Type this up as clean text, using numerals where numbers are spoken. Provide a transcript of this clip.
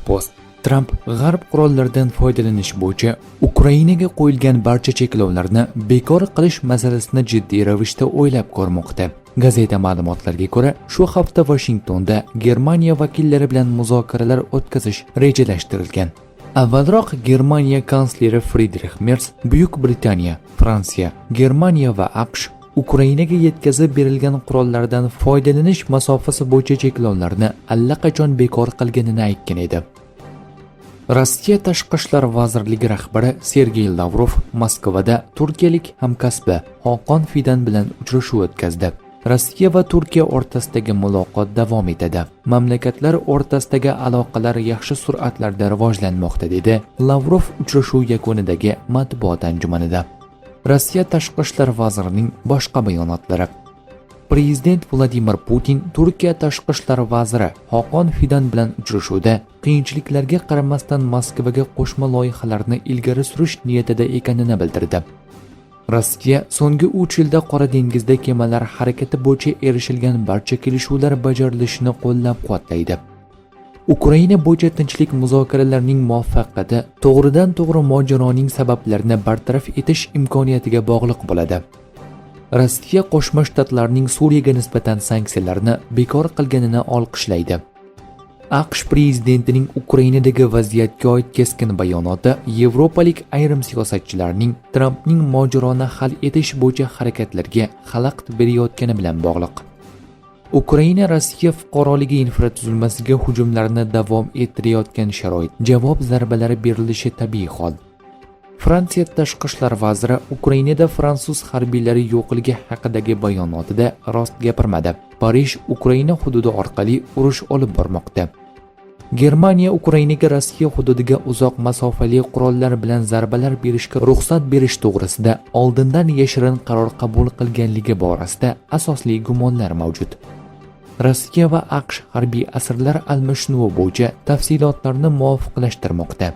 Post. Tramp G'arb qurollaridan foydalanish bo'yicha Ukrainaga qo'yilgan barcha cheklovlarni bekor qilish masalasini jiddiy ravishda o'ylab ko'rmoqda. Gazeta ma'lumotlariga ko'ra, shu hafta Washingtonda Germaniya vakillari bilan muzokaralar o'tkazish rejalashtirilgan. Avvalroq Germaniya kansleri Friedrich Merz Buyuk Britaniya, Fransiya, Germaniya va AQSh Ukrainaga yetkazib berilgan qurollardan foydalanish masofasi bo'yicha cheklovlarni allaqachon bekor qilganini aytgan edi. Rossiya Tashqi ishlar vazirligi rahbari Sergey Lavrov Moskvada turkiyalik hamkasbi Xoqon Fidan bilan uchrashuv o'tkazdi. Rossiya va Turkiya o'rtasidagi muloqot davom etadi. Mamlakatlar o'rtasidagi aloqalar yaxshi sur'atlarda rivojlanmoqda, dedi Lavrov uchrashuv yakunidagi matbuot anjumanida. Rossiya Tashqi ishlar vazirining boshqa bayonotlari. Prezident Vladimir Putin Turkiya Tashqi ishlar vaziri Xoqon Fidan bilan uchrashuvda qiyinchiliklarga qaramasdan Moskvaga qo'shma loyihalarni ilgari surish niyatida ekanini bildirdi. Rossiya so'nggi 3 yilda Qora dengizda kemalar harakati bo'yicha erishilgan barcha kelishuvlar bajarilishini qo'llab-quvvatlaydi. Ukraina bo'yicha tinchlik muzokaralarining muvaffaqiyati to'g'ridan-to'g'ri mojaroning sabablarini bartaraf etish imkoniyatiga bog'liq bo'ladi. Rossiya Qo'shma Shtatlarning Suriyaga nisbatan sanksiyalarni bekor qilganini olqishlaydi. AQSh prezidentining Ukrainadagi vaziyatga oid keskin bayonoti yevropalik ayrim siyosatchilarning Trampning mojaroni hal etish bo'yicha harakatlarga xalaqit berayotgani bilan bog'liq. Ukraina Rossiya fuqaroligi infratuzilmasiga hujumlarni davom ettirayotgan sharoit javob zarbalari berilishi tabiiy hol. Fransiya Tashqi ishlar vaziri Ukrainada fransuz harbiylari yo'qligi haqidagi bayonotida rost gapirmadi. Parij Ukraina hududi orqali urush olib bormoqda. Germaniya Ukrainaga Rossiya hududiga uzoq masofali qurollar bilan zarbalar berishga ruxsat berish to'g'risida oldindan yashirin qaror qabul qilganligi borasida asosli gumonlar mavjud. Rossiya va AQSh harbiy asirlar almashinuvi bo'yicha tafsilotlarni muvofiqlashtirmoqda.